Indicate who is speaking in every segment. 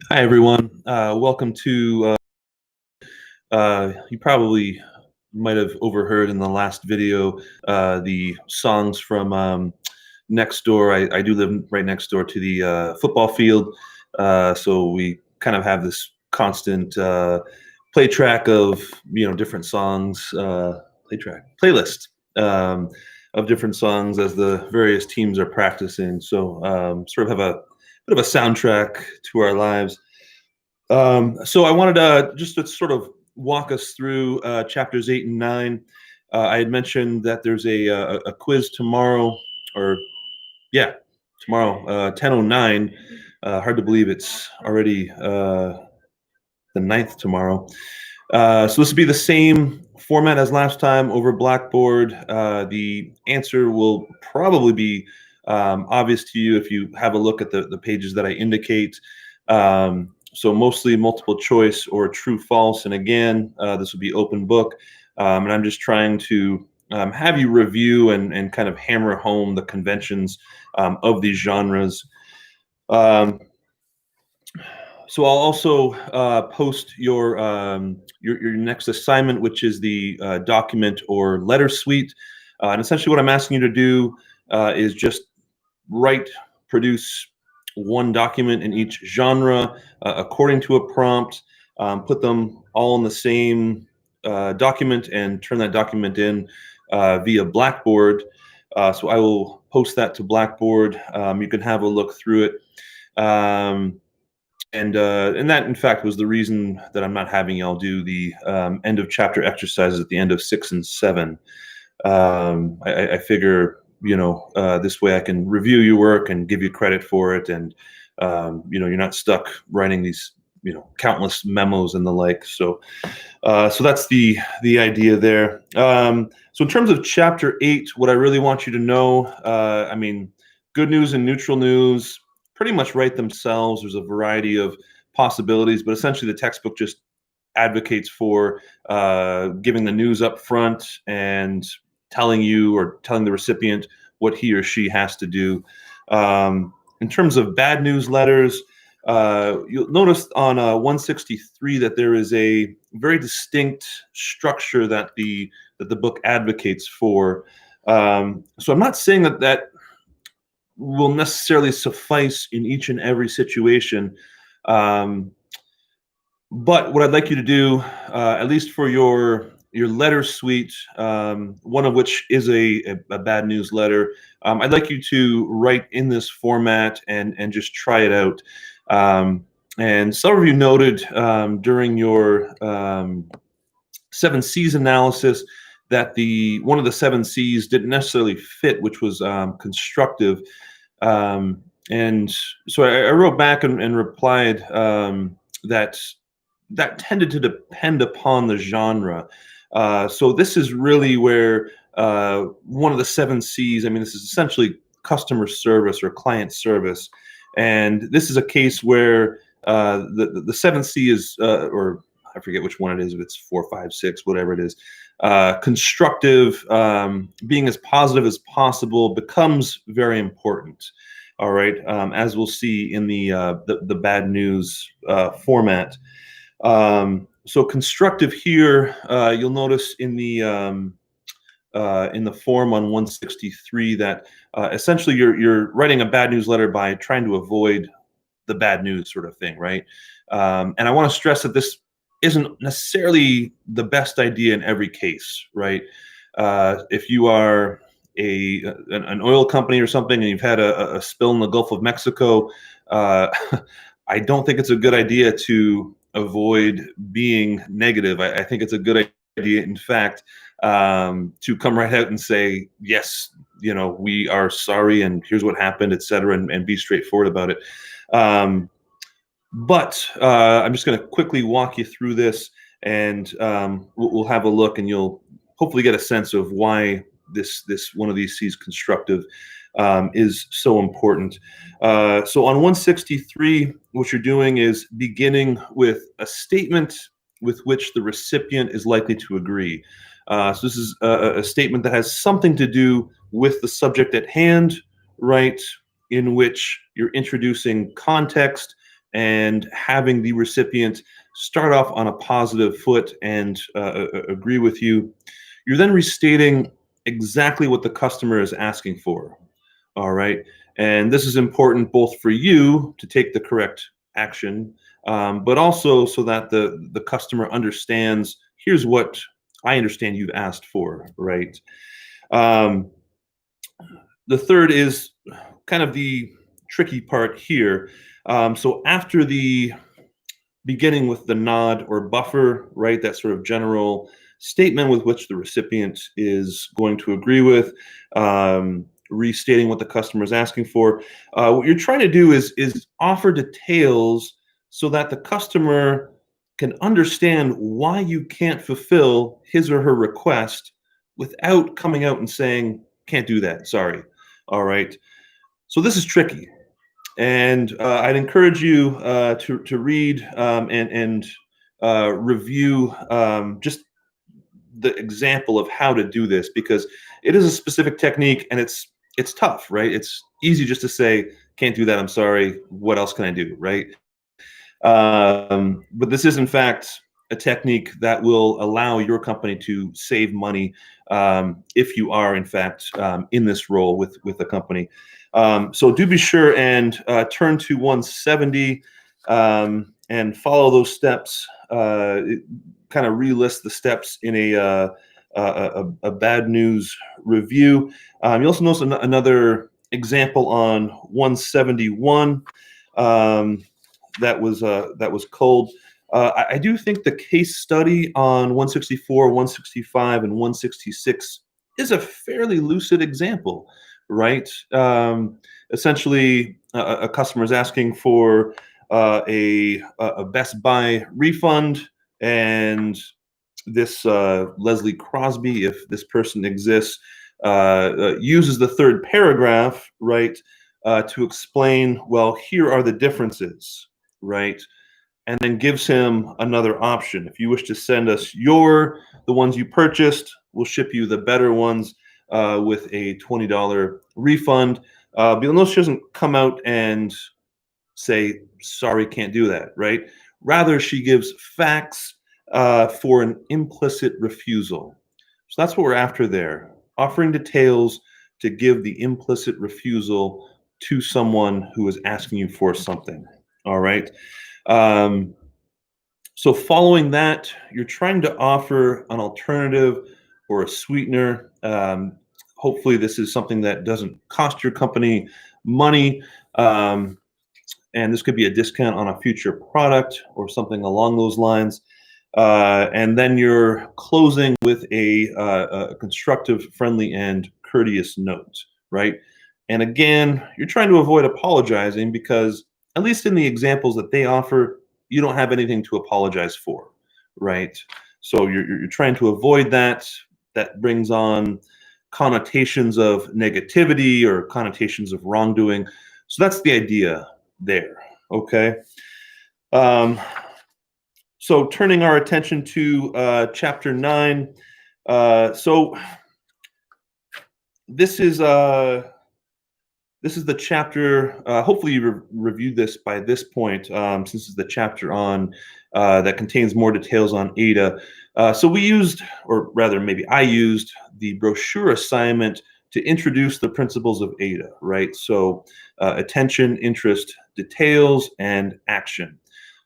Speaker 1: Hi, everyone. Welcome to, you probably might have overheard in the last video the songs from next door. I do live right next door to the football field. So we kind of have this constant play track of, different songs, playlist of different songs as the various teams are practicing. So sort of have a bit of a soundtrack to our lives. So I wanted just to sort of walk us through chapters 8 and 9. I had mentioned that there's a quiz tomorrow, or yeah, tomorrow, 10:09. Hard to believe it's already the 9th tomorrow. So this will be the same format as last time over Blackboard. The answer will probably be obvious to you if you have a look at the pages that I indicate. So mostly multiple choice or true false. And again, this will be open book. And I'm just trying to have you review and kind of hammer home the conventions of these genres. Um, so I'll also post your next assignment, which is the document or letter suite. And essentially, what I'm asking you to do is just write, produce one document in each genre according to a prompt. Put them all in the same document and turn that document in via Blackboard. So I will post that to Blackboard. You can have a look through it. And that, in fact, was the reason that I'm not having y'all do the end of chapter exercises at the end of 6 and 7. I figure, this way I can review your work and give you credit for it, and you're not stuck writing these, countless memos and the like. So that's the idea there. So in terms of chapter 8, what I really want you to know, good news and neutral news pretty much write themselves. There's a variety of possibilities, but essentially the textbook just advocates for giving the news up front and telling you or telling the recipient what he or she has to do. In terms of bad news letters, you'll notice on 163 that there is a very distinct structure that the book advocates for. So I'm not saying that will necessarily suffice in each and every situation. But what I'd like you to do, at least for your letter suite, one of which is a bad news letter, I'd like you to write in this format and just try it out. And some of you noted during your 7 C's analysis that one of the 7 C's didn't necessarily fit, which was constructive. And so I wrote back and replied that tended to depend upon the genre. So this is really where one of the 7 C's, this is essentially customer service or client service. And this is a case where the 7th C is, or I forget which one it is, if it's 4, 5, 6, whatever it is, constructive, being as positive as possible becomes very important. All right, as we'll see in the bad news format. So constructive here, you'll notice in the form on 163 that essentially you're writing a bad news letter by trying to avoid the bad news sort of thing, right? And I want to stress that this isn't necessarily the best idea in every case, right? If you are an oil company or something and you've had a spill in the Gulf of Mexico, I don't think it's a good idea to avoid being negative. I think it's a good idea, in fact, to come right out and say, yes, we are sorry and here's what happened, et cetera, and be straightforward about it. But I'm just going to quickly walk you through this, and we'll have a look, and you'll hopefully get a sense of why this one of these C's constructive is so important. So on 163, what you're doing is beginning with a statement with which the recipient is likely to agree. So this is a statement that has something to do with the subject at hand, right, in which you're introducing context and having the recipient start off on a positive foot and agree with you, you're then restating exactly what the customer is asking for. All right. And this is important both for you to take the correct action, but also so that the customer understands, here's what I understand you've asked for, right? Um, the third is kind of the tricky part here. So after the beginning with the nod or buffer, right? That sort of general statement with which the recipient is going to agree with, restating what the customer is asking for. What you're trying to do is offer details so that the customer can understand why you can't fulfill his or her request without coming out and saying, can't do that, sorry. All right. So this is tricky. And I'd encourage you to read and review just the example of how to do this, because it is a specific technique and it's tough, right? It's easy just to say, can't do that, I'm sorry. What else can I do, right? But this is, in fact, a technique that will allow your company to save money if you are, in fact, in this role with the company. So do be sure and turn to 170 and follow those steps. Kind of relist the steps in a bad news review. You also notice another example on 171. That was cold. I do think the case study on 164, 165, and 166 is a fairly lucid example, right? Essentially, a customer is asking for a Best Buy refund, and this Leslie Crosby, if this person exists, uses the third paragraph, right, to explain, well, here are the differences, right? And then gives him another option. If you wish to send us the ones you purchased, we'll ship you the better ones with a $20 refund. But you'll notice she doesn't come out and say, sorry, can't do that, right? Rather, she gives facts for an implicit refusal. So that's what we're after there, offering details to give the implicit refusal to someone who is asking you for something. All right. Um, so following that, you're trying to offer an alternative or a sweetener. Hopefully, this is something that doesn't cost your company money. And this could be a discount on a future product or something along those lines. And then you're closing with a constructive, friendly, and courteous note, right? And again, you're trying to avoid apologizing because, at least in the examples that they offer, you don't have anything to apologize for, right? So you're trying to avoid that. That brings on connotations of negativity or connotations of wrongdoing. So that's the idea there, okay? So turning our attention to chapter 9. So this is the chapter. Hopefully you reviewed this by this point, since this is the chapter on that contains more details on ADA. So we used, or rather maybe I used, the brochure assignment to introduce the principles of ADA, right? So attention, interest, details, and action.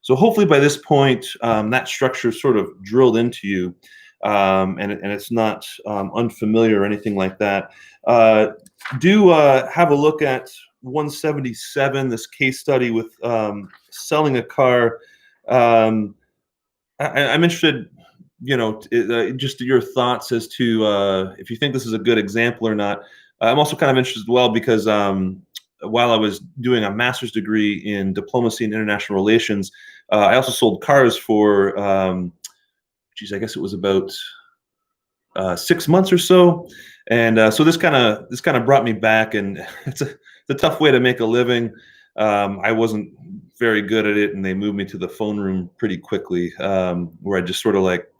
Speaker 1: So hopefully by this point, that structure is sort of drilled into you, and it's not unfamiliar or anything like that. Do have a look at 177, this case study with selling a car. I'm interested, just your thoughts as to if you think this is a good example or not. I'm also kind of interested as well because while I was doing a master's degree in diplomacy and international relations, I also sold cars for, I guess it was about 6 months or so. And so this kind of brought me back, and it's a tough way to make a living. I wasn't very good at it, and they moved me to the phone room pretty quickly, where I just sort of like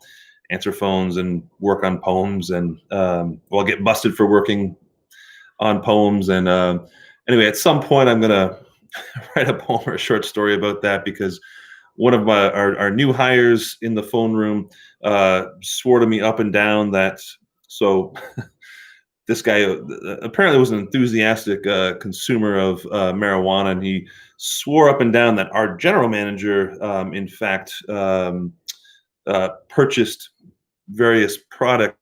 Speaker 1: answer phones and work on poems, and I'll get busted for working on poems. And anyway, at some point, I'm gonna write a poem or a short story about that because one of our new hires in the phone room swore to me up and down that so this guy apparently was an enthusiastic consumer of marijuana, and he swore up and down that our general manager, in fact, purchased various products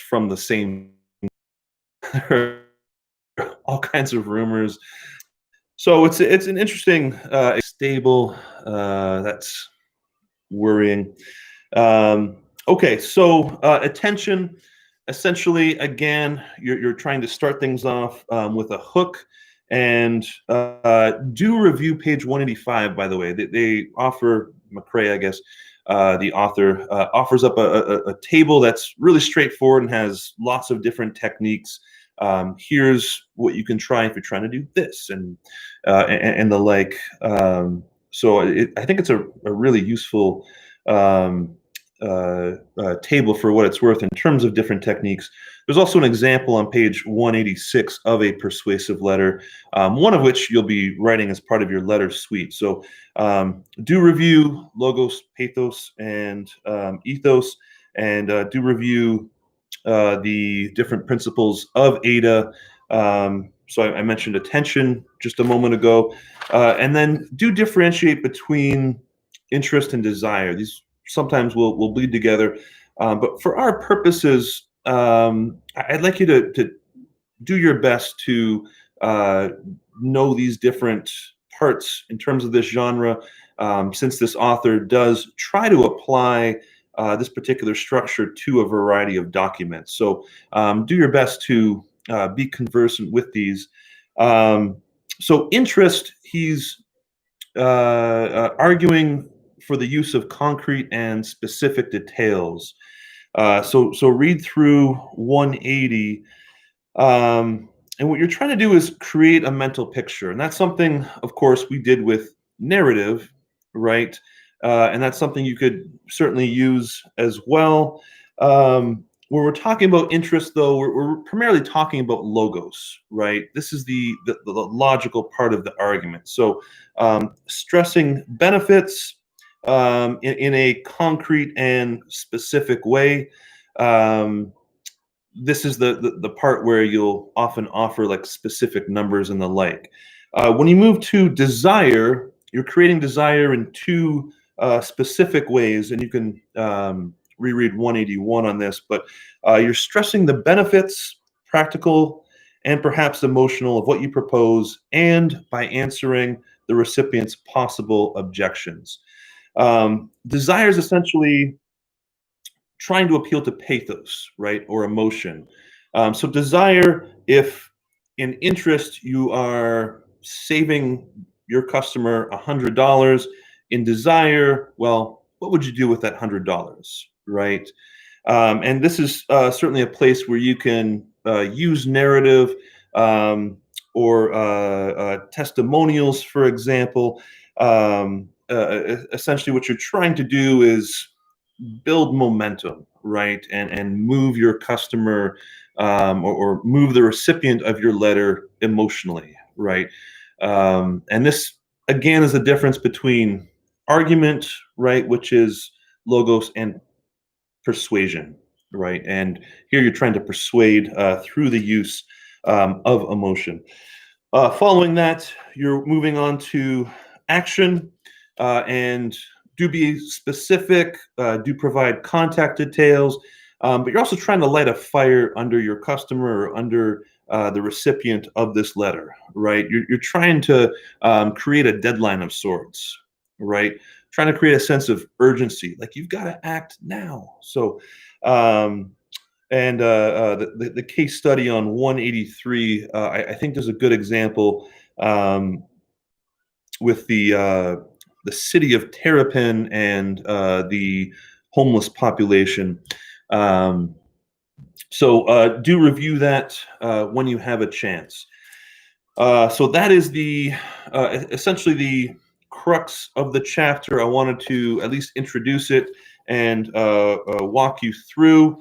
Speaker 1: from the same. All kinds of rumors. So it's an interesting, stable. That's worrying. Okay, so attention. Essentially, again, you're trying to start things off with a hook, and do review page 185. By the way, they offer McCrae, I guess. The author offers up a table that's really straightforward and has lots of different techniques. Here's what you can try if you're trying to do this, and the like. I think it's a really useful table for what it's worth in terms of different techniques. There's also an example on page 186 of a persuasive letter, one of which you'll be writing as part of your letter suite. So do review logos, pathos, and ethos, and do review the different principles of ADA. So I mentioned attention just a moment ago, and then do differentiate between interest and desire. These sometimes will bleed together, but for our purposes, I'd like you to do your best to know these different parts in terms of this genre, since this author does try to apply this particular structure to a variety of documents. So do your best to be conversant with these. So interest, he's arguing for the use of concrete and specific details. So read through 180. And what you're trying to do is create a mental picture. And that's something, of course, we did with narrative, right? And that's something you could certainly use as well. When we're talking about interest, though, we're primarily talking about logos, right? This is the logical part of the argument. So stressing benefits in a concrete and specific way. This is the part where you'll often offer like specific numbers and the like. When you move to desire, you're creating desire in two specific ways, and you can reread 181 on this, but you're stressing the benefits, practical and perhaps emotional, of what you propose, and by answering the recipient's possible objections. Desire is essentially trying to appeal to pathos, right, or emotion. So desire, if in interest you are saving your customer $100, in desire, well, what would you do with that $100, right? And this is certainly a place where you can use narrative, or testimonials, for example. Essentially, what you're trying to do is build momentum, right? And move your customer, or move the recipient of your letter emotionally, right? And this, again, is the difference between argument, right, which is logos, and persuasion, right? And here you're trying to persuade through the use of emotion. Following that, you're moving on to action, and do be specific, do provide contact details, but you're also trying to light a fire under your customer or under the recipient of this letter, right? You're trying to create a deadline of sorts, right? Trying to create a sense of urgency, like you've got to act now. So, the case study on 183, I think there's a good example with the city of Terrapin and the homeless population. Do review that when you have a chance. So that is the essentially the crux of the chapter. I wanted to at least introduce it and walk you through.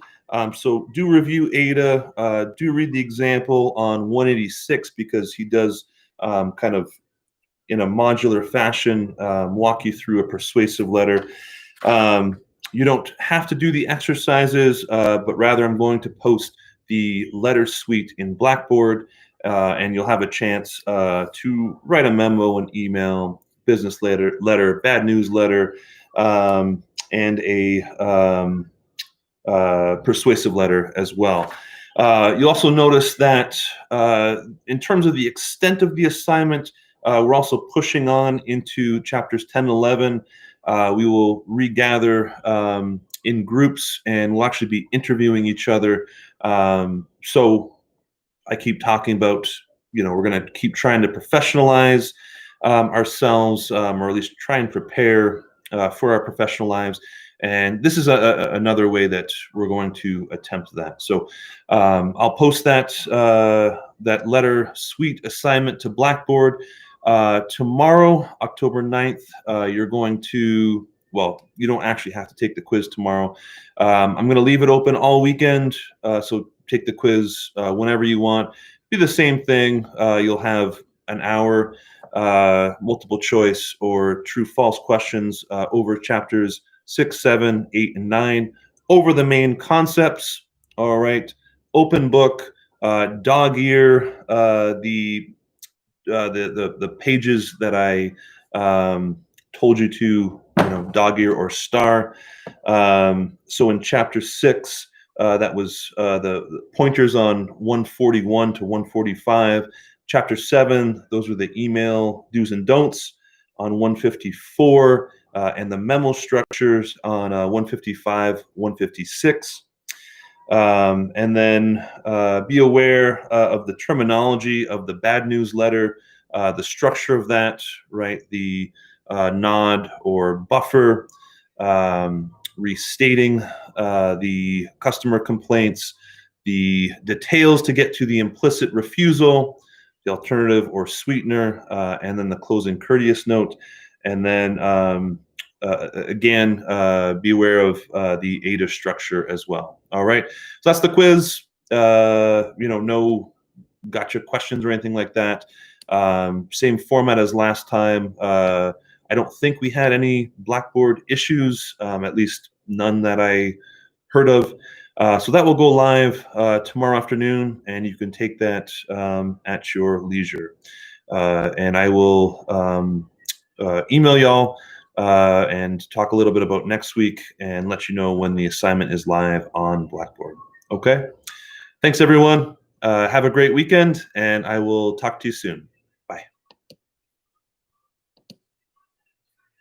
Speaker 1: So do review Ada. Do read the example on 186, because he does kind of in a modular fashion, walk you through a persuasive letter. You don't have to do the exercises, but rather I'm going to post the letter suite in Blackboard, and you'll have a chance to write a memo, an email, business letter, bad news letter, and a persuasive letter as well. You'll also notice that in terms of the extent of the assignment, we're also pushing on into chapters 10 and 11. We will regather in groups, and we'll actually be interviewing each other. So I keep talking about, we're going to keep trying to professionalize ourselves, or at least try and prepare for our professional lives. And this is another way that we're going to attempt that. So I'll post that letter suite assignment to Blackboard tomorrow, October 9th. You're going to, well, you don't actually have to take the quiz tomorrow. I'm going to leave it open all weekend. So take the quiz whenever you want. Do the same thing. You'll have an hour, multiple choice or true false questions over chapters 6, 7, 8, and 9, over the main concepts. All right. Open book, dog ear, the pages that I told you to, dog ear or star. So in chapter 6, that was the pointers on 141 to 145. Chapter 7, those were the email do's and don'ts on 154, and the memo structures on 155, 156. And then be aware of the terminology of the bad news letter, the structure of that, right? The nod or buffer, restating the customer complaints, the details to get to the implicit refusal, the alternative or sweetener, and then the closing courteous note. And then again, be aware of the ADA structure as well. All right, so that's the quiz. No gotcha questions or anything like that. Same format as last time. I don't think we had any Blackboard issues, at least none that I heard of. So that will go live tomorrow afternoon, and you can take that at your leisure. And I will email y'all and talk a little bit about next week and let you know when the assignment is live on Blackboard. Okay? Thanks, everyone. Have a great weekend, and I will talk to you soon.